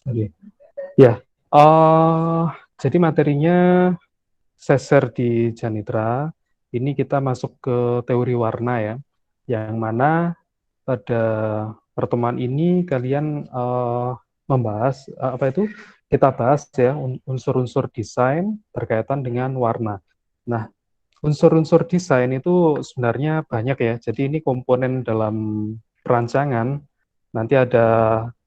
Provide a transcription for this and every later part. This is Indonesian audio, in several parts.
Oke. Ya, jadi materinya saya share di Janitra. Ini kita masuk ke teori warna ya, yang mana pada pertemuan ini kalian membahas apa itu? Kita bahas ya unsur-unsur desain berkaitan dengan warna. Nah, unsur-unsur desain itu sebenarnya banyak ya. Jadi ini komponen dalam perancangan. Nanti ada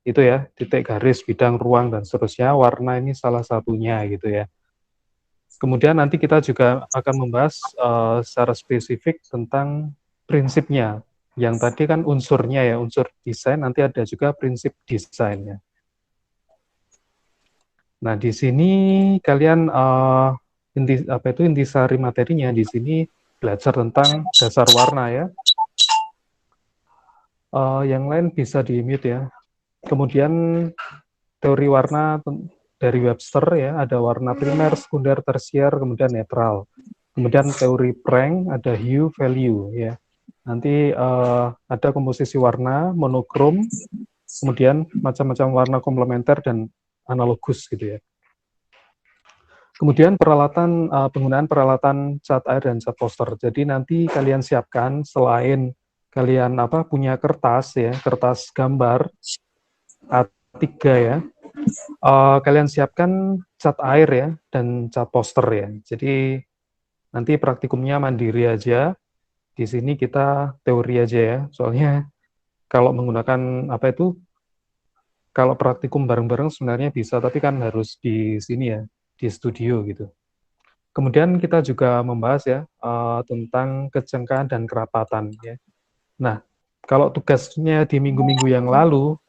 itu ya, titik garis, bidang, ruang, dan seterusnya. Warna ini salah satunya gitu ya. Kemudian nanti kita juga akan membahas secara spesifik tentang prinsipnya. Yang tadi kan unsurnya ya, unsur desain, nanti ada juga prinsip desainnya. Nah, di sini kalian intisari materinya di sini belajar tentang dasar warna ya. Yang lain bisa di-mute ya. Kemudian teori warna dari Webster ya, ada warna primer, sekunder, tersier, kemudian netral. Kemudian teori Prank ada hue, value ya. Nanti ada komposisi warna, monokrom, kemudian macam-macam warna komplementer dan analogus gitu ya. Kemudian penggunaan peralatan cat air dan cat poster. Jadi nanti kalian siapkan selain kalian punya kertas ya, kertas gambar A3 ya. Kalian siapkan cat air ya dan cat poster ya. Jadi nanti praktikumnya mandiri aja. Di sini kita teori aja ya. Soalnya kalau menggunakan kalau praktikum bareng-bareng sebenarnya bisa, tapi kan harus di sini ya, di studio gitu. Kemudian kita juga membahas ya tentang kecengkaan dan kerapatan ya. Nah, kalau tugasnya di minggu-minggu yang lalu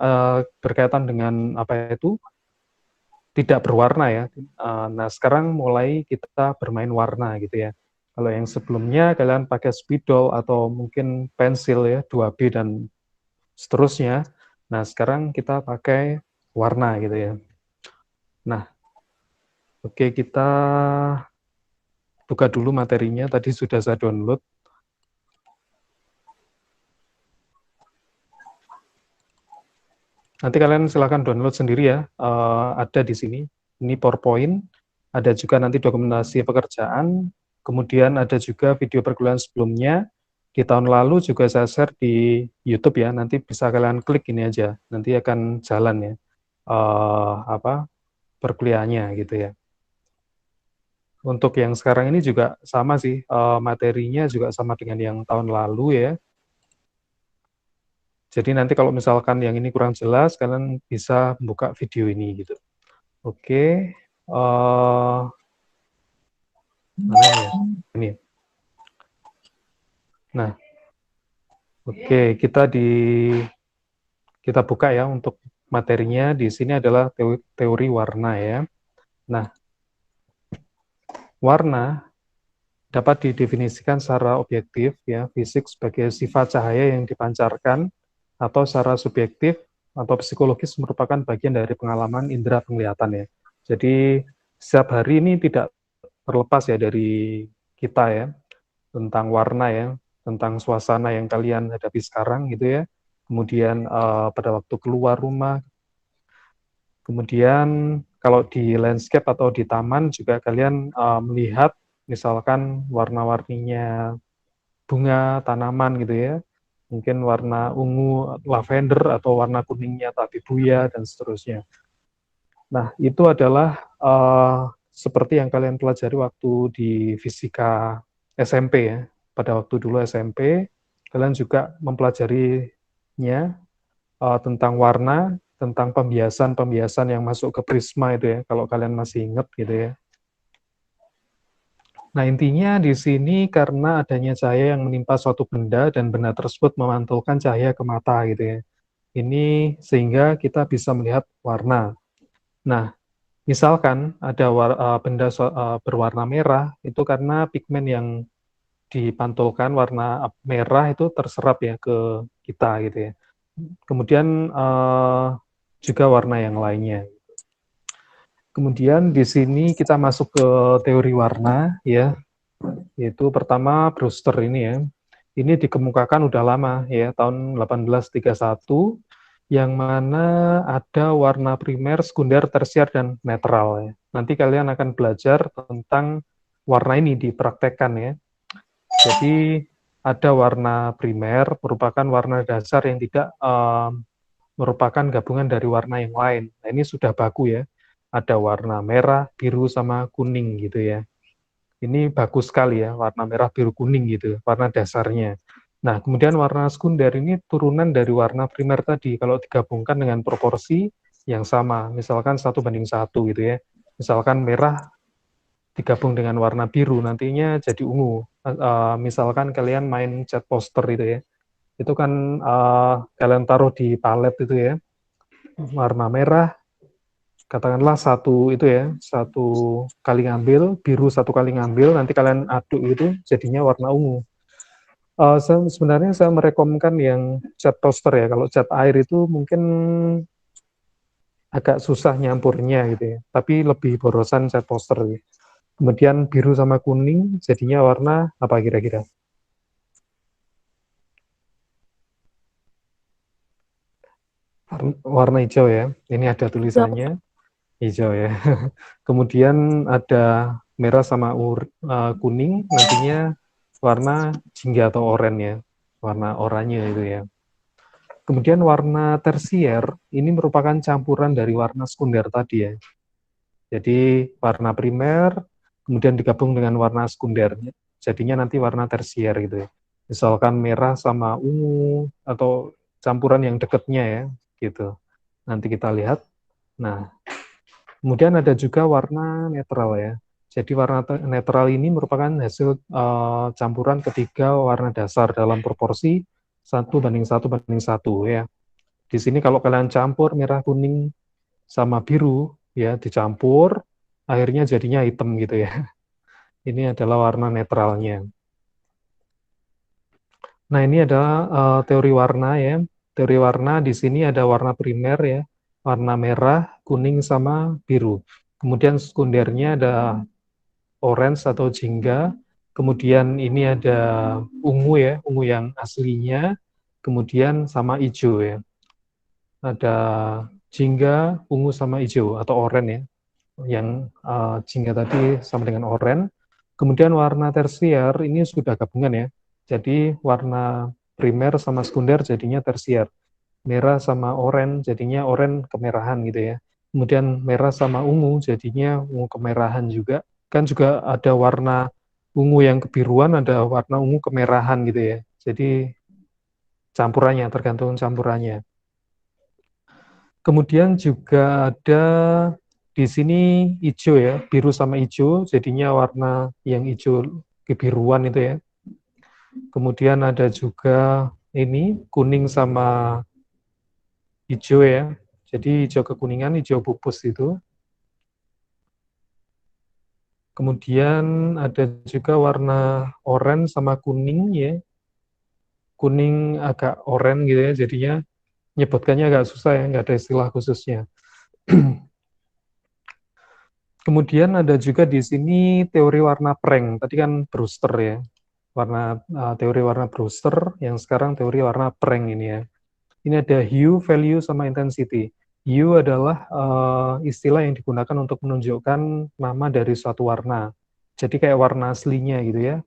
berkaitan dengan tidak berwarna ya. Nah, sekarang mulai kita bermain warna gitu ya. Kalau yang sebelumnya kalian pakai spidol atau mungkin pensil ya, 2B dan seterusnya. Nah, sekarang kita pakai warna gitu ya. Nah, oke, kita buka dulu materinya. Tadi sudah saya download. Nanti kalian silakan download sendiri ya. Ada di sini. Ini PowerPoint. Ada juga nanti dokumentasi pekerjaan. Kemudian ada juga video perkuliahan sebelumnya. Di tahun lalu juga saya share di YouTube ya. Nanti bisa kalian klik ini aja. Nanti akan jalan ya. Perkuliahannya gitu ya. Untuk yang sekarang ini juga sama sih, materinya juga sama dengan yang tahun lalu ya. Jadi nanti kalau misalkan yang ini kurang jelas, kalian bisa buka video ini gitu. Oke, mana ya? Ini. Nah, oke, kita buka ya untuk materinya. Di sini adalah teori warna ya. Nah, warna dapat didefinisikan secara objektif ya, fisik sebagai sifat cahaya yang dipancarkan, atau secara subjektif atau psikologis merupakan bagian dari pengalaman indera penglihatan ya. Jadi setiap hari ini tidak terlepas ya dari kita ya, tentang warna ya, tentang suasana yang kalian hadapi sekarang gitu ya. Kemudian pada waktu keluar rumah, kemudian kalau di landscape atau di taman juga kalian melihat misalkan warna-warninya bunga, tanaman gitu ya, mungkin warna ungu lavender atau warna kuningnya tabibuya dan seterusnya. Nah, itu adalah seperti yang kalian pelajari waktu di fisika SMP ya. Pada waktu dulu SMP, kalian juga mempelajarinya tentang warna, tentang pembiasan-pembiasan yang masuk ke prisma itu ya, kalau kalian masih ingat gitu ya. Nah, intinya di sini karena adanya cahaya yang menimpa suatu benda dan benda tersebut memantulkan cahaya ke mata gitu ya. Ini sehingga kita bisa melihat warna. Nah, misalkan ada benda berwarna merah, itu karena pigmen yang dipantulkan warna merah itu terserap ya ke kita gitu ya. Kemudian juga warna yang lainnya. Kemudian di sini kita masuk ke teori warna ya, yaitu pertama Brewster ini ya. Ini dikemukakan udah lama ya, tahun 1831. yang mana ada warna primer, sekunder, tersier, dan netral ya. Nanti kalian akan belajar tentang warna ini dipraktekkan ya. Jadi ada warna primer merupakan warna dasar yang tidak merupakan gabungan dari warna yang lain. Nah, ini sudah baku ya. Ada warna merah, biru, sama kuning gitu ya. Ini bagus sekali ya, warna merah, biru, kuning gitu, warna dasarnya. Nah, kemudian warna sekunder ini turunan dari warna primer tadi, kalau digabungkan dengan proporsi yang sama, misalkan 1:1 gitu ya. Misalkan merah digabung dengan warna biru, nantinya jadi ungu. Misalkan kalian main cat poster itu ya, itu kan kalian taruh di palet itu ya, warna merah, katakanlah satu itu ya, satu kali ngambil, biru satu kali ngambil, nanti kalian aduk itu jadinya warna ungu. Sebenarnya saya merekomendasikan yang cat toaster ya. Kalau cat air itu mungkin agak susah nyampurnya gitu ya. Tapi lebih borosan cat toaster gitu. Kemudian biru sama kuning jadinya warna apa kira-kira? Warna hijau ya. Ini ada Hijau. tulisannya hijau ya. Kemudian ada merah sama kuning, nantinya warna jingga atau oranye ya. Warna oranye itu ya. Kemudian warna tersier ini merupakan campuran dari warna sekunder tadi ya. Jadi warna primer kemudian digabung dengan warna sekunder. Jadinya nanti warna tersier gitu ya. Misalkan merah sama ungu atau campuran yang dekatnya ya gitu. Nanti kita lihat. Nah, kemudian ada juga warna netral ya. Jadi warna netral ini merupakan hasil campuran ketiga warna dasar dalam proporsi 1:1:1 ya. Di sini kalau kalian campur merah, kuning, sama biru, ya dicampur, akhirnya jadinya hitam gitu ya. Ini adalah warna netralnya. Nah, ini adalah teori warna ya. Teori warna di sini ada warna primer ya, warna merah, kuning, sama biru. Kemudian sekundernya ada orange atau jingga. Kemudian ini ada ungu ya, ungu yang aslinya. Kemudian sama hijau ya. Ada jingga, ungu sama hijau atau oranye ya. Yang jingga tadi sama dengan oranye. Kemudian warna tersier ini sudah gabungan ya. Jadi warna primer sama sekunder jadinya tersier. Merah sama oranye jadinya oranye kemerahan gitu ya. Kemudian merah sama ungu jadinya ungu kemerahan juga. Kan juga ada warna ungu yang kebiruan, ada warna ungu kemerahan gitu ya. Jadi campurannya, tergantung campurannya. Kemudian juga ada di sini hijau ya, biru sama hijau, jadinya warna yang hijau kebiruan itu ya. Kemudian ada juga ini kuning sama hijau ya, jadi hijau kekuningan, hijau pupus itu. Kemudian ada juga warna oranye sama kuning ya, kuning agak oranye gitu ya, jadinya nyebutkannya agak susah ya, nggak ada istilah khususnya. Kemudian ada juga di sini teori warna prank. Tadi kan Brewster ya, teori warna Brewster, yang sekarang teori warna prank ini ya. Ini ada hue, value, sama intensity. Hue adalah istilah yang digunakan untuk menunjukkan nama dari suatu warna. Jadi kayak warna aslinya gitu ya.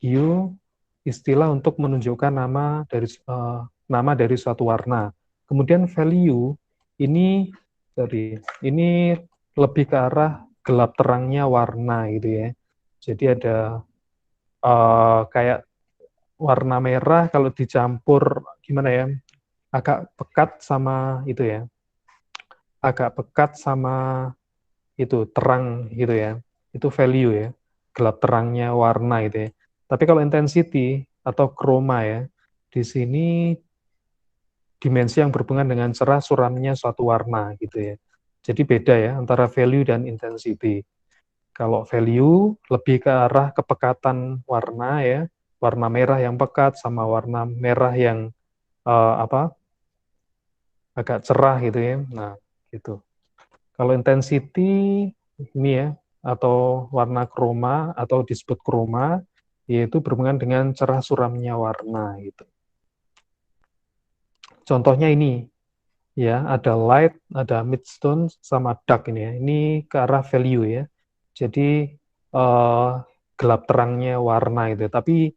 Hue istilah untuk menunjukkan nama dari suatu warna. Kemudian value ini ini lebih ke arah gelap terangnya warna gitu ya. Jadi ada kayak warna merah kalau dicampur gimana ya, agak pekat sama itu ya, agak pekat sama itu terang gitu ya. Itu value ya, gelap terangnya warna itu ya. Tapi kalau intensity atau chroma ya, di sini dimensi yang berhubungan dengan cerah suramnya suatu warna gitu ya. Jadi beda ya antara value dan intensity. Kalau value lebih ke arah kepekatan warna ya, warna merah yang pekat sama warna merah yang agak cerah gitu ya. Nah, gitu. Kalau intensity ini ya, atau warna kroma atau disebut kroma, yaitu berhubungan dengan cerah suramnya warna gitu. Contohnya ini, ya, ada light, ada midtone, sama dark ini ya. Ini ke arah value ya. Jadi gelap terangnya warna itu. Tapi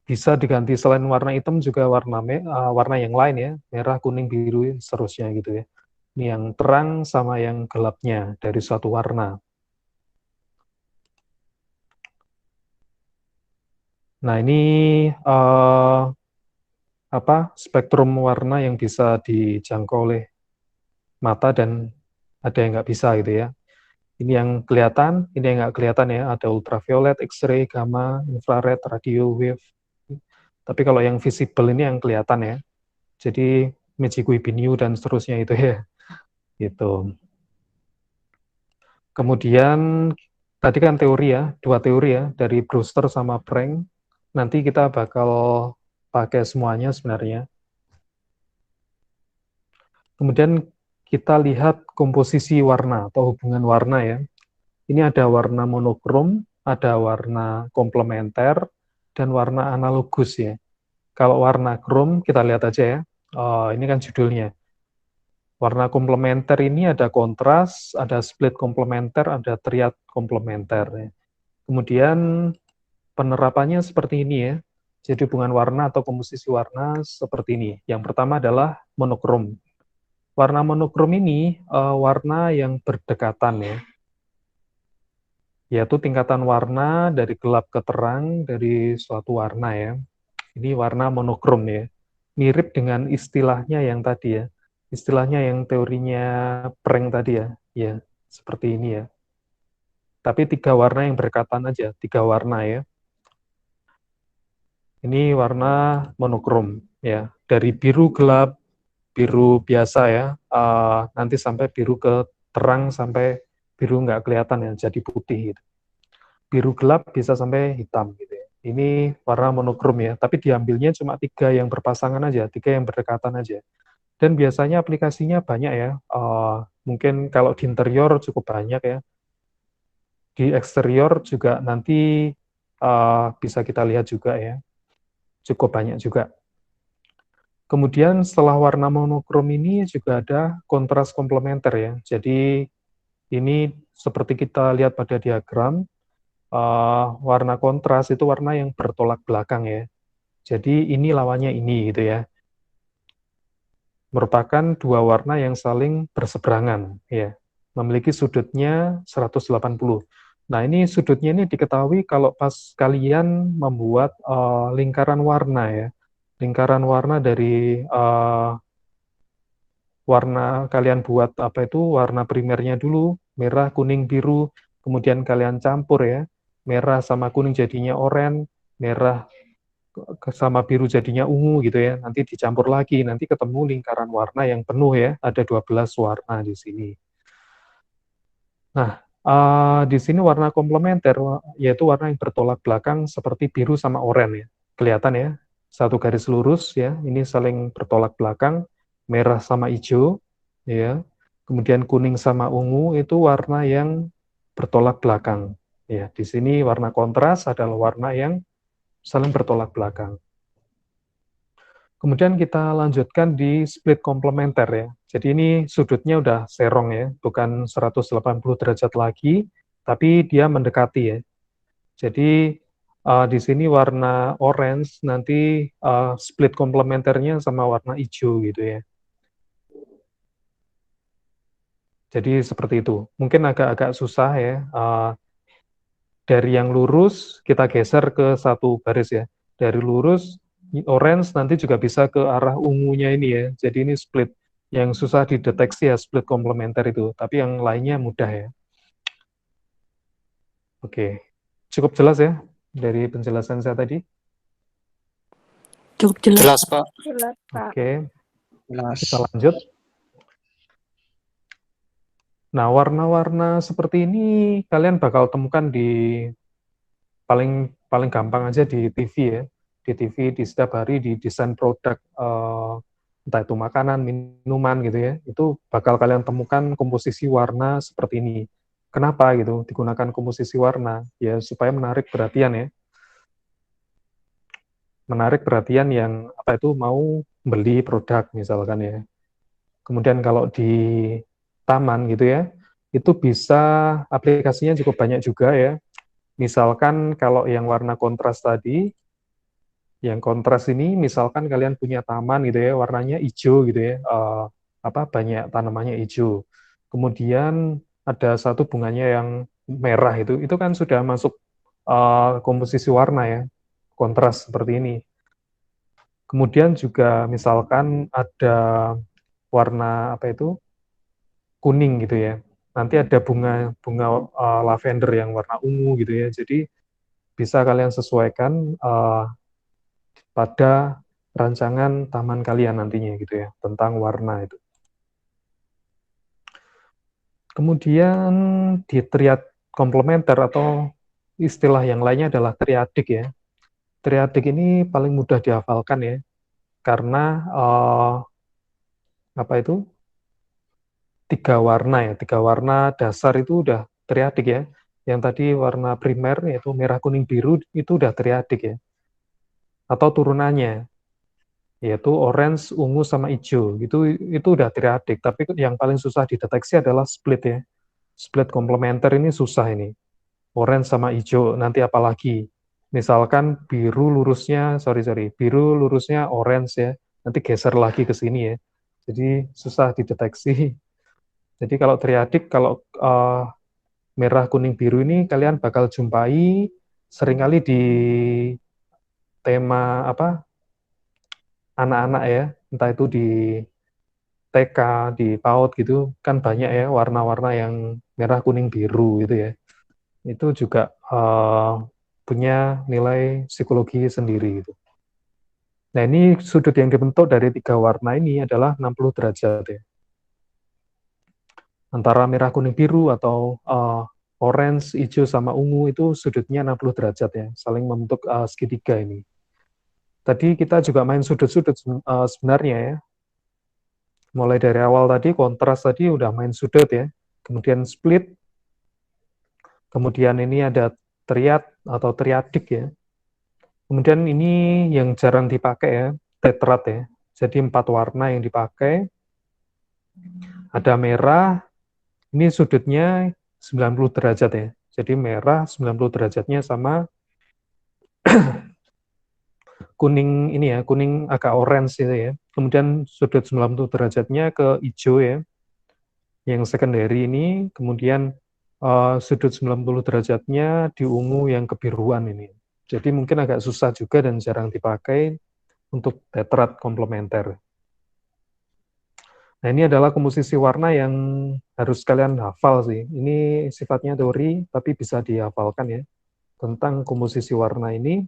bisa diganti selain warna hitam juga warna yang lain ya, merah, kuning, biru, seterusnya gitu ya. Ini yang terang sama yang gelapnya dari suatu warna. Nah, ini spektrum warna yang bisa dijangkau oleh mata dan ada yang nggak bisa gitu ya. Ini yang kelihatan, ini yang nggak kelihatan ya. Ada ultraviolet, X-ray, gamma, infrared, radio wave. Tapi kalau yang visible ini yang kelihatan ya. Jadi Michikuy Binyu dan seterusnya itu ya. Gitu. Kemudian tadi kan teori ya, dua teori ya, dari Brewster sama Frank. Nanti kita bakal pakai semuanya sebenarnya. Kemudian kita lihat komposisi warna atau hubungan warna ya. Ini ada warna monokrom, ada warna komplementer, dan warna analogus ya. Kalau warna krom, kita lihat aja ya. Ini kan judulnya. Warna komplementer ini ada kontras, ada split komplementer, ada triad komplementer. Ya. Kemudian penerapannya seperti ini ya. Jadi hubungan warna atau komposisi warna seperti ini. Yang pertama adalah monokrom. Warna monokrom ini warna yang berdekatan ya. Yaitu tingkatan warna dari gelap ke terang dari suatu warna ya. Ini warna monokrom ya. Mirip dengan istilahnya yang tadi ya. Istilahnya yang teorinya Prank tadi ya. Ya, seperti ini ya. Tapi tiga warna yang berdekatan aja, tiga warna ya. Ini warna monokrom ya. Dari biru gelap, biru biasa ya, nanti sampai biru ke terang sampai biru nggak kelihatan ya, jadi putih gitu. Biru gelap bisa sampai hitam gitu ya. Ini warna monokrom ya, tapi diambilnya cuma tiga yang berpasangan aja, tiga yang berdekatan aja. Dan biasanya aplikasinya banyak ya, mungkin kalau di interior cukup banyak ya, di eksterior juga nanti bisa kita lihat juga ya, cukup banyak juga. Kemudian setelah warna monokrom ini juga ada kontras komplementer ya. Jadi ini seperti kita lihat pada diagram, warna kontras itu warna yang bertolak belakang ya. Jadi ini lawannya ini gitu ya. Merupakan dua warna yang saling berseberangan ya. Memiliki sudutnya 180. Nah, ini sudutnya ini diketahui kalau pas kalian membuat lingkaran warna ya. Lingkaran warna dari warna kalian buat apa itu warna primernya dulu, merah, kuning, biru, kemudian kalian campur ya, merah sama kuning jadinya oranye, merah sama biru jadinya ungu gitu ya, nanti dicampur lagi, nanti ketemu lingkaran warna yang penuh ya, ada 12 warna di sini. Nah, di sini warna komplementer, yaitu warna yang bertolak belakang seperti biru sama oranye ya. Kelihatan ya, satu garis lurus ya, ini saling bertolak belakang, merah sama hijau, ya. Kemudian kuning sama ungu itu warna yang bertolak belakang. Ya, di sini warna kontras adalah warna yang saling bertolak belakang. Kemudian kita lanjutkan di split komplementer ya. Jadi ini sudutnya udah serong ya, bukan 180 derajat lagi, tapi dia mendekati ya. Jadi di sini warna orange, nanti split komplementernya sama warna hijau gitu ya. Jadi seperti itu. Mungkin agak-agak susah ya. Dari yang lurus kita geser ke satu baris ya. Dari lurus orange nanti juga bisa ke arah ungunya ini ya. Jadi ini split. Yang susah dideteksi ya split komplementer itu. Tapi yang lainnya mudah ya. Oke. Cukup jelas ya dari penjelasan saya tadi? Cukup jelas. Jelas, Pak. Jelas, Pak. Oke. Jelas. Kita lanjut. Nah, warna-warna seperti ini kalian bakal temukan di paling paling gampang aja di TV ya. Di TV di setiap hari di desain produk entah itu makanan, minuman gitu ya. Itu bakal kalian temukan komposisi warna seperti ini. Kenapa gitu digunakan komposisi warna? Ya supaya menarik perhatian ya. Menarik perhatian yang apa itu mau beli produk misalkan ya. Kemudian kalau di taman gitu ya, itu bisa aplikasinya cukup banyak juga ya. Misalkan kalau yang warna kontras tadi, yang kontras ini misalkan kalian punya taman gitu ya, warnanya hijau gitu ya, banyak tanamannya hijau. Kemudian ada satu bunganya yang merah itu kan sudah masuk komposisi warna ya, kontras seperti ini. Kemudian juga misalkan ada warna apa itu kuning gitu ya. Nanti ada bunga bunga lavender yang warna ungu gitu ya. Jadi bisa kalian sesuaikan pada rancangan taman kalian nantinya gitu ya, tentang warna itu. Kemudian di triad komplementer atau istilah yang lainnya adalah triadik ya. Triadik ini paling mudah dihafalkan ya, karena apa itu tiga warna dasar itu udah triadik ya. Yang tadi warna primer yaitu merah kuning biru itu udah triadik ya, atau turunannya yaitu orange, ungu sama hijau. Itu udah triadik, tapi yang paling susah dideteksi adalah split ya. Split komplementer ini susah ini. Orange sama hijau, nanti apalagi. Misalkan biru lurusnya orange ya, nanti geser lagi ke sini ya. Jadi susah dideteksi. Jadi kalau triadik, kalau merah kuning biru ini kalian bakal jumpai seringkali di tema apa anak-anak ya, entah itu di TK, di PAUD gitu, kan banyak ya warna-warna yang merah kuning biru gitu ya. Itu juga punya nilai psikologi sendiri gitu. Nah, ini sudut yang dibentuk dari tiga warna ini adalah 60 derajat ya. Antara merah kuning biru atau orange, hijau sama ungu itu sudutnya 60 derajat ya, saling membentuk segitiga ini. Tadi kita juga main sudut-sudut sebenarnya ya. Mulai dari awal tadi kontras tadi udah main sudut ya. Kemudian split, kemudian ini ada triad atau triadik ya. Kemudian ini yang jarang dipakai ya, tetrad ya. Jadi 4 warna yang dipakai. Ada merah, ini sudutnya 90 derajat ya. Jadi merah 90 derajatnya sama kuning ini ya, kuning agak orange gitu ya. Kemudian sudut 90 derajatnya ke hijau ya. Yang secondary ini, kemudian sudut 90 derajatnya di ungu yang kebiruan ini. Jadi mungkin agak susah juga dan jarang dipakai untuk tetrad komplementer. Nah, ini adalah komposisi warna yang harus kalian hafal sih. Ini sifatnya teori, tapi bisa dihafalkan ya, tentang komposisi warna ini.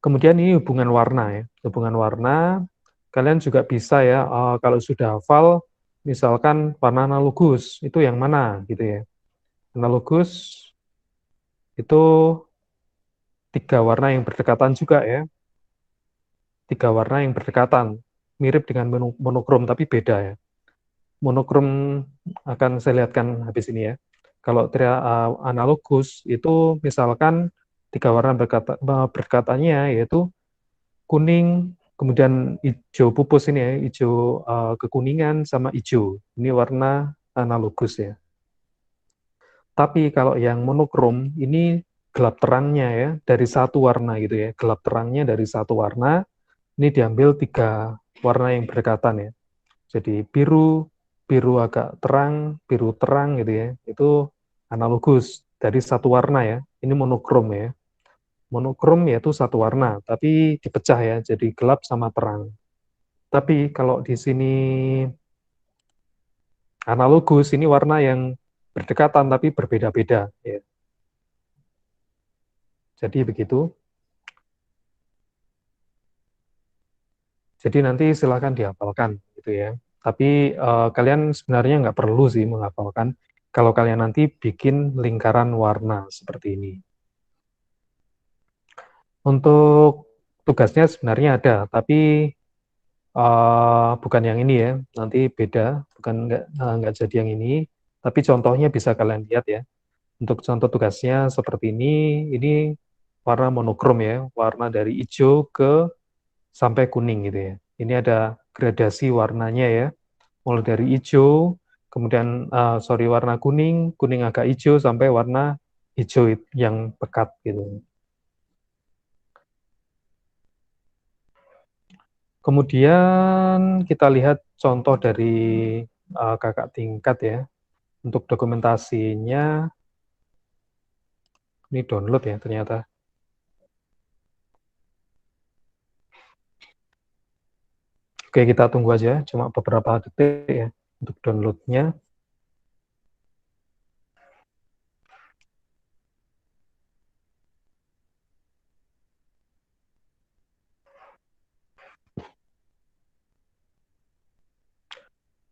Kemudian ini hubungan warna ya. Hubungan warna, kalian juga bisa ya, kalau sudah hafal, misalkan warna analogus, itu yang mana gitu ya. Analogus itu tiga warna yang berdekatan juga ya. Tiga warna yang berdekatan, mirip dengan monokrom tapi beda ya. Monokrom akan saya lihatkan habis ini ya. Kalau analogus itu misalkan tiga warna berdekatannya yaitu kuning, kemudian hijau pupus ini ya, hijau kekuningan sama hijau. Ini warna analogus ya. Tapi kalau yang monokrom ini gelap terangnya ya dari satu warna gitu ya. Gelap terangnya dari satu warna ini diambil tiga warna yang berdekatan ya. Jadi biru, biru agak terang, biru terang gitu ya. Itu analogus dari satu warna ya. Ini monokrom ya. Monokrom yaitu satu warna, tapi dipecah ya, jadi gelap sama terang. Tapi kalau di sini analogus, ini warna yang berdekatan tapi berbeda-beda. Ya. Jadi begitu. Jadi nanti silakan dihafalkan gitu ya. Tapi kalian sebenarnya nggak perlu sih menghafalkan kalau kalian nanti bikin lingkaran warna seperti ini. Untuk tugasnya sebenarnya ada, tapi bukan yang ini ya. Nanti beda, bukan nggak jadi yang ini. Tapi contohnya bisa kalian lihat ya. Untuk contoh tugasnya seperti ini warna monokrom ya, warna dari hijau ke sampai kuning gitu ya. Ini ada gradasi warnanya ya, mulai dari hijau, kemudian warna kuning, kuning agak hijau sampai warna hijau yang pekat gitu. Kemudian kita lihat contoh dari kakak tingkat ya. Untuk dokumentasinya, ini download ya ternyata. Oke, kita tunggu aja, cuma beberapa detik ya untuk downloadnya.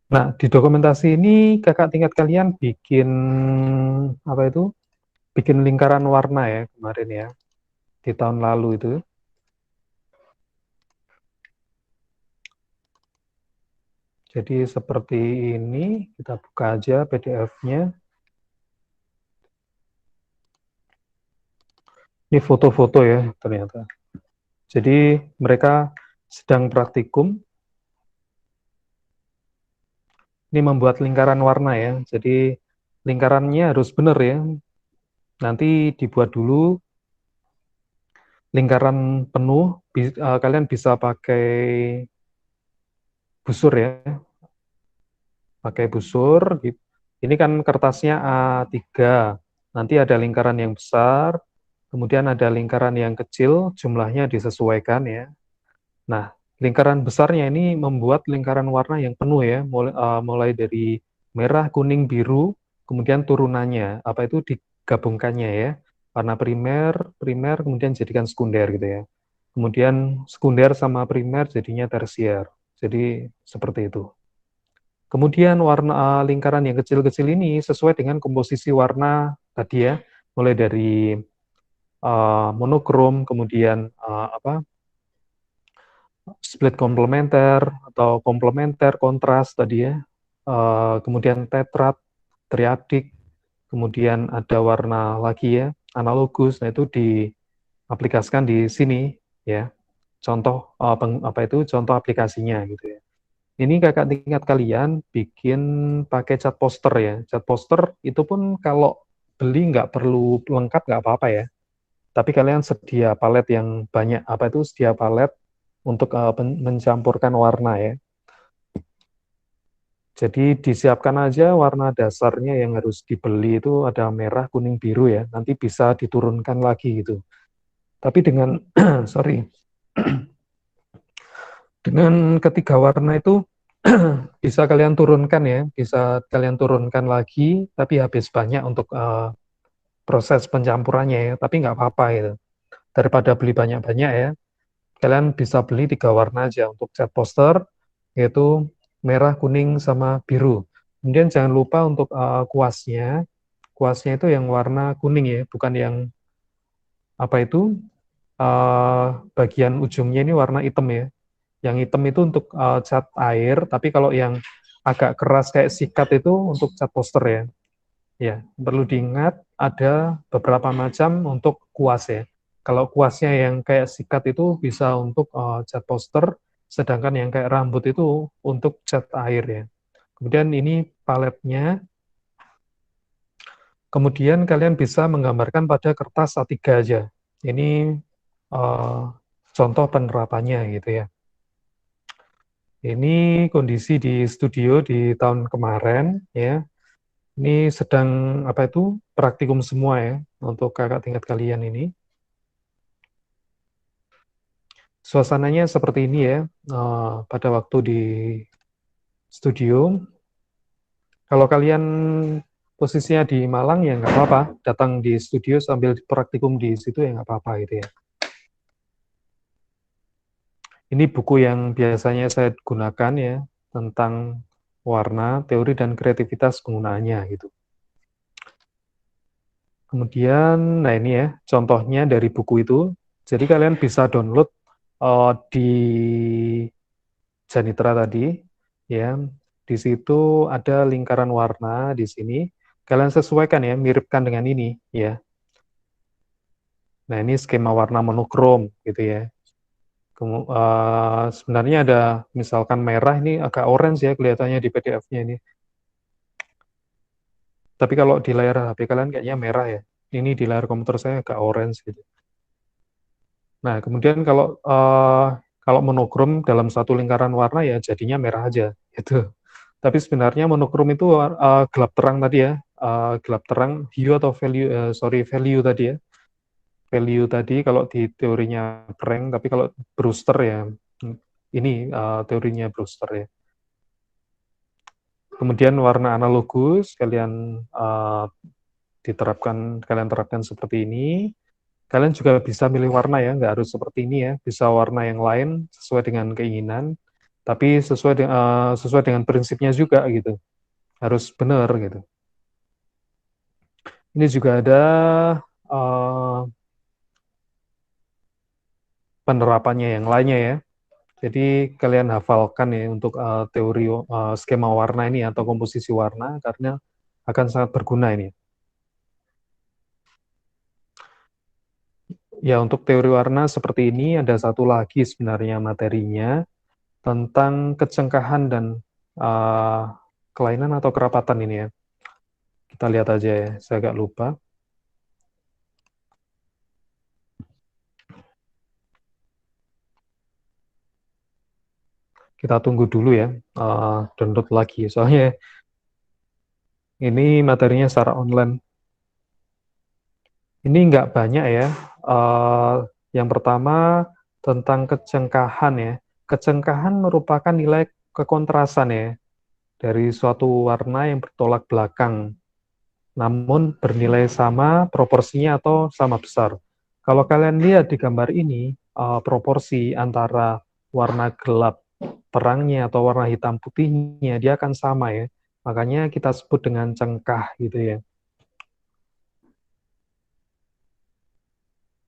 Nah, di dokumentasi ini kakak tingkat kalian bikin apa itu? Bikin lingkaran warna ya kemarin ya, di tahun lalu itu. Jadi seperti ini, kita buka aja PDF-nya. Ini foto-foto ya ternyata. Jadi mereka sedang praktikum. Ini membuat lingkaran warna ya. Jadi lingkarannya harus benar ya. Nanti dibuat dulu lingkaran penuh. Kalian bisa pakai busur ya. Pakai busur. Ini kan kertasnya A3. Nanti ada lingkaran yang besar, kemudian ada lingkaran yang kecil, jumlahnya disesuaikan ya. Nah, lingkaran besarnya ini membuat lingkaran warna yang penuh ya, mulai dari merah, kuning, biru, kemudian turunannya, apa itu digabungkannya ya. Warna primer, primer, kemudian jadikan sekunder gitu ya. Kemudian sekunder sama primer jadinya tersier. Jadi seperti itu. Kemudian warna lingkaran yang kecil-kecil ini sesuai dengan komposisi warna tadi ya, mulai dari monokrom, kemudian split komplementer atau komplementer, kontras tadi ya, kemudian tetrat, triadik, kemudian ada warna lagi ya, analogus. Nah itu diaplikasikan di sini ya, contoh contoh aplikasinya gitu ya. Ini kakak tingkat kalian bikin pakai cat poster ya. Cat poster itu pun kalau beli nggak perlu lengkap nggak apa-apa ya. Tapi kalian sedia palet yang banyak, apa itu sedia palet untuk mencampurkan warna ya. Jadi disiapkan aja warna dasarnya yang harus dibeli itu ada merah, kuning, biru ya. Nanti bisa diturunkan lagi gitu. Tapi dengan sorry, dengan ketiga warna itu bisa kalian turunkan ya, bisa kalian turunkan lagi, tapi habis banyak untuk proses pencampurannya ya. Tapi nggak apa-apa gitu. Daripada beli banyak-banyak ya, kalian bisa beli 3 warna aja untuk cat poster, yaitu merah, kuning, sama biru. Kemudian jangan lupa untuk kuasnya. Kuasnya itu yang warna kuning ya, bukan yang apa itu bagian ujungnya ini warna hitam ya. Yang hitam itu untuk cat air, tapi kalau yang agak keras kayak sikat itu untuk cat poster ya. Ya, perlu diingat ada beberapa macam untuk kuas ya. Kalau kuasnya yang kayak sikat itu bisa untuk cat poster, sedangkan yang kayak rambut itu untuk cat air ya. Kemudian ini paletnya. Kemudian kalian bisa menggambarkan pada kertas A3 aja. Ini contoh penerapannya gitu ya. Ini kondisi di studio di tahun kemarin ya. Ini sedang apa itu praktikum semua ya untuk kakak tingkat kalian ini. Suasananya seperti ini ya pada waktu di studio. Kalau kalian posisinya di Malang ya nggak apa-apa, datang di studio sambil praktikum di situ ya nggak apa-apa gitu ya. Ini buku yang biasanya saya gunakan ya tentang warna, teori dan kreativitas penggunaannya gitu. Kemudian, nah ini ya contohnya dari buku itu. Jadi kalian bisa download di Janitra tadi, ya. Di situ ada lingkaran warna di sini. Kalian sesuaikan ya, miripkan dengan ini, ya. Nah ini skema warna monokrom, gitu ya. Sebenarnya ada misalkan merah, ini agak orange ya kelihatannya di PDF-nya ini. Tapi kalau di layar HP kalian kayaknya merah ya. Ini di layar komputer saya agak orange gitu. Nah, kemudian kalau monokrom dalam satu lingkaran warna ya jadinya merah aja gitu. Tapi sebenarnya monokrom itu gelap terang tadi ya, gelap terang hue atau value tadi ya. Value tadi kalau di teorinya Frank, tapi kalau Brewster ya, ini teorinya Brewster ya. Kemudian warna analogus kalian terapkan seperti ini. Kalian juga bisa milih warna ya, nggak harus seperti ini ya, bisa warna yang lain sesuai dengan keinginan, tapi sesuai dengan prinsipnya juga gitu, harus benar gitu. Ini juga ada uh, penerapannya yang lainnya ya. Jadi kalian hafalkan ya untuk teori skema warna ini atau komposisi warna karena akan sangat berguna ini. Ya untuk teori warna seperti ini ada satu lagi sebenarnya materinya tentang kecengkahan dan uh, kelainan atau kerapatan ini ya. Kita lihat aja ya, saya agak lupa. Kita tunggu dulu ya, download lagi. Soalnya ini materinya secara online. Ini nggak banyak ya. Yang pertama tentang kecengkahan ya. Kecengkahan merupakan nilai kekontrasan ya dari suatu warna yang bertolak belakang, namun bernilai sama proporsinya atau sama besar. Kalau kalian lihat di gambar ini, proporsi antara warna gelap terangnya atau warna hitam putihnya dia akan sama ya. Makanya kita sebut dengan cengkah gitu ya.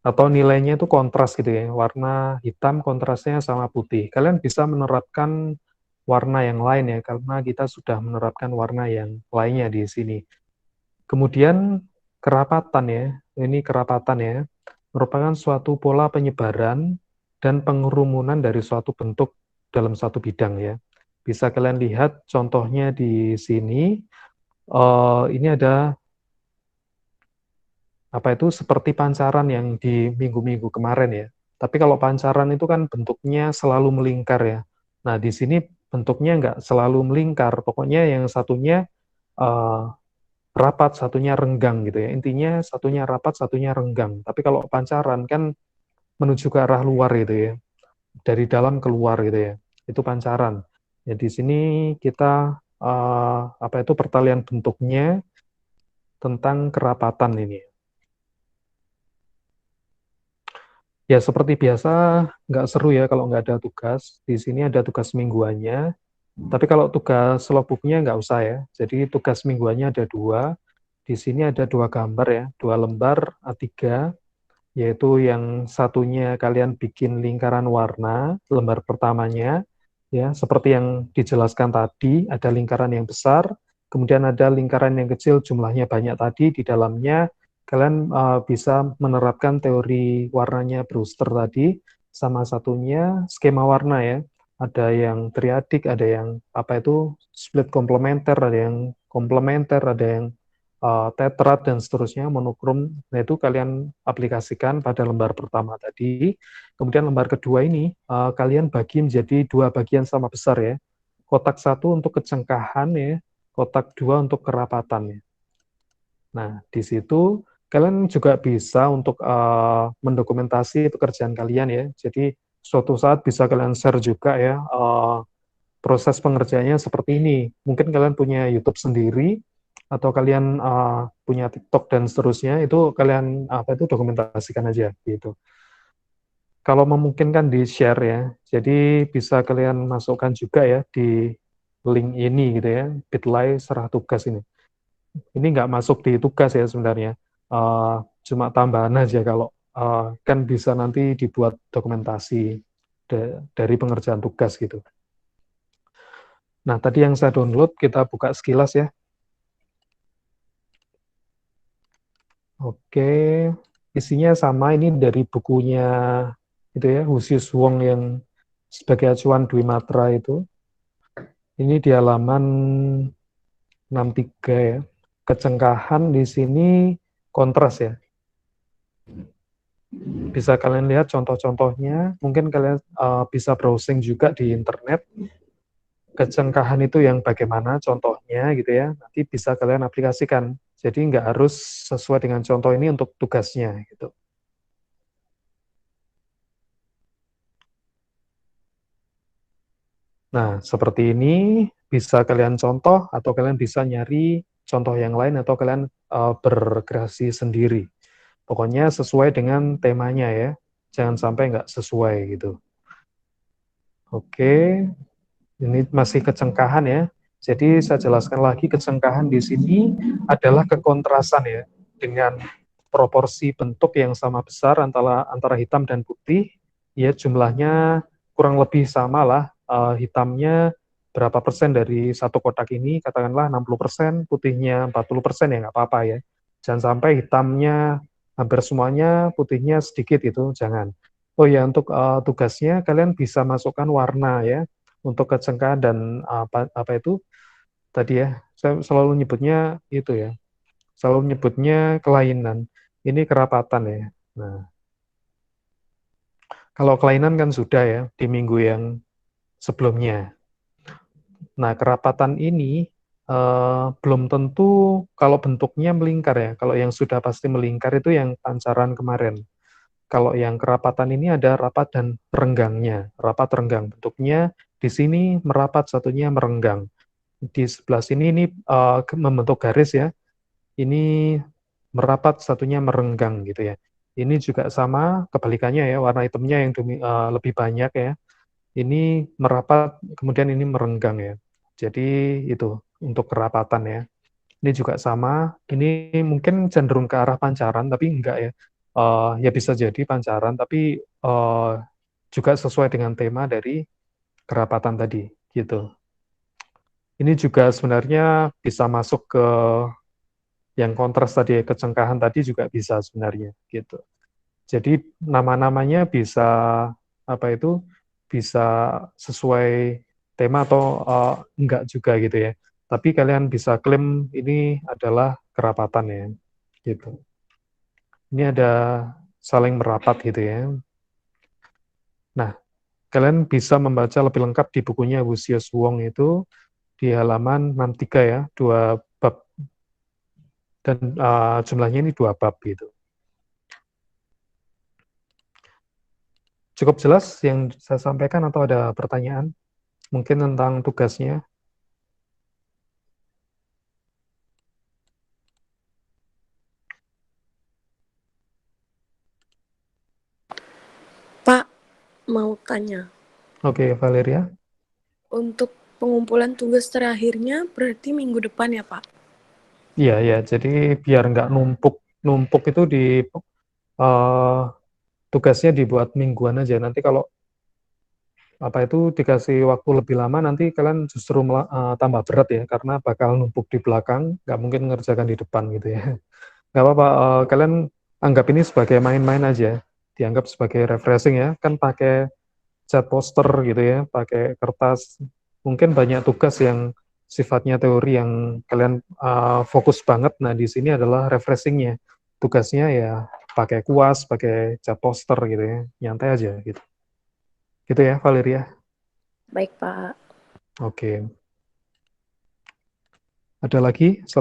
Atau nilainya itu kontras gitu ya. Warna hitam kontrasnya sama putih. Kalian bisa menerapkan warna yang lain ya karena kita sudah menerapkan warna yang lainnya di sini. Kemudian kerapatan ya. Ini kerapatan ya. Merupakan suatu pola penyebaran dan pengerumunan dari suatu bentuk dalam satu bidang ya. Bisa kalian lihat contohnya di sini. Ini ada apa itu seperti pancaran yang di minggu-minggu kemarin ya. Tapi kalau pancaran itu kan bentuknya selalu melingkar ya. Nah di sini bentuknya nggak selalu melingkar. Pokoknya yang satunya uh, rapat, satunya renggang gitu ya. Intinya satunya rapat, satunya renggang. Tapi kalau pancaran kan menuju ke arah luar gitu ya. Dari dalam keluar gitu ya. Itu pancaran. Ya di sini kita apa itu pertalian bentuknya tentang kerapatan ini. Ya seperti biasa nggak seru ya kalau nggak ada tugas. Di sini ada tugas mingguannya. Tapi kalau tugas logbooknya nggak usah ya. Jadi tugas mingguannya ada dua. Di sini ada dua gambar ya, dua lembar A3, yaitu yang satunya kalian bikin lingkaran warna, lembar pertamanya, ya seperti yang dijelaskan tadi, ada lingkaran yang besar, kemudian ada lingkaran yang kecil, jumlahnya banyak tadi, di dalamnya kalian bisa menerapkan teori warnanya Brewster tadi, sama satunya skema warna ya, ada yang triadik, ada yang apa itu split komplementer, ada yang komplementer, ada yang tetrat dan seterusnya, monokrom. Nah itu kalian aplikasikan pada lembar pertama tadi. Kemudian lembar kedua ini kalian bagi menjadi dua bagian sama besar ya. Kotak satu untuk kecengkahan ya, kotak dua untuk kerapatan ya. Nah di situ kalian juga bisa untuk mendokumentasi pekerjaan kalian ya. Jadi suatu saat bisa kalian share juga ya proses pengerjaannya seperti ini. Mungkin kalian punya YouTube sendiri atau kalian punya TikTok dan seterusnya, itu kalian apa itu dokumentasikan aja gitu. Kalau memungkinkan di share ya, jadi bisa kalian masukkan juga ya di link ini gitu ya, Bitly serah tugas ini. Ini nggak masuk di tugas ya sebenarnya, cuma tambahan aja kalau kan bisa nanti dibuat dokumentasi dari pengerjaan tugas gitu. Nah, tadi yang saya download, kita buka sekilas ya. Oke, isinya sama ini dari bukunya itu ya, Lucius Wong yang sebagai acuan Dwi Matra itu. Ini di halaman 63 ya. Kecengkahan di sini kontras ya. Bisa kalian lihat contoh-contohnya. Mungkin kalian bisa browsing juga di internet. Kecengkahan itu yang bagaimana contohnya gitu ya. Nanti bisa kalian aplikasikan. Jadi nggak harus sesuai dengan contoh ini untuk tugasnya gitu. Nah, seperti ini bisa kalian contoh atau kalian bisa nyari contoh yang lain atau kalian berkreasi sendiri. Pokoknya sesuai dengan temanya ya. Jangan sampai nggak sesuai gitu. Oke, ini masih kecengkahan ya. Jadi saya jelaskan lagi, kecengkahan di sini adalah kekontrasan ya, dengan proporsi bentuk yang sama besar antara hitam dan putih. Ya, jumlahnya kurang lebih sama lah. Hitamnya berapa persen dari satu kotak ini, katakanlah 60%, putihnya 40% ya nggak apa-apa ya. Jangan sampai hitamnya hampir semuanya, putihnya sedikit itu, jangan. Oh ya, untuk tugasnya kalian bisa masukkan warna ya, untuk kecengkahan dan apa itu tadi ya, saya selalu nyebutnya itu ya, selalu nyebutnya kelainan. Ini kerapatan ya. Nah, kalau kelainan kan sudah ya di minggu yang sebelumnya. Nah, kerapatan ini belum tentu kalau bentuknya melingkar ya. Kalau yang sudah pasti melingkar itu yang pancaran kemarin. Kalau yang kerapatan ini ada rapat dan renggangnya. Rapat renggang bentuknya di sini merapat, satunya merenggang. Di sebelah sini ini membentuk garis ya. Ini merapat, satunya merenggang gitu ya. Ini juga sama kebalikannya ya, warna hitamnya yang lebih banyak ya. Ini merapat, kemudian ini merenggang ya. Jadi itu untuk kerapatan ya. Ini juga sama. Ini mungkin cenderung ke arah pancaran, tapi enggak ya. Ya bisa jadi pancaran, tapi juga sesuai dengan tema dari kerapatan tadi gitu. Ini juga sebenarnya bisa masuk ke yang kontras tadi, kecengkahan tadi juga bisa sebenarnya gitu. Jadi nama-namanya bisa apa itu bisa sesuai tema atau enggak juga gitu ya. Tapi kalian bisa klaim ini adalah kerapatan ya gitu. Ini ada saling merapat gitu ya. Nah, kalian bisa membaca lebih lengkap di bukunya Lucius Wong itu di halaman 63 ya, 2 bab dan jumlahnya ini 2 bab gitu. Cukup jelas yang saya sampaikan atau ada pertanyaan mungkin tentang tugasnya? Pak, mau tanya. Oke, Valeria. Untuk pengumpulan tugas terakhirnya berarti minggu depan ya, Pak? Iya, ya. Jadi biar nggak numpuk, numpuk itu di uh, tugasnya dibuat mingguan aja. Nanti kalau apa itu dikasih waktu lebih lama, nanti kalian justru tambah berat ya, karena bakal numpuk di belakang, nggak mungkin ngerjakan di depan gitu ya. Nggak apa-apa, kalian anggap ini sebagai main-main aja, dianggap sebagai refreshing ya, kan pakai cat poster gitu ya, pakai kertas. Mungkin banyak tugas yang sifatnya teori yang kalian fokus banget. Nah, di sini adalah refreshingnya. Tugasnya ya pakai kuas, pakai cat poster gitu ya, nyantai aja gitu. Gitu ya, Valeria. Baik, Pak. Oke. Ada lagi selain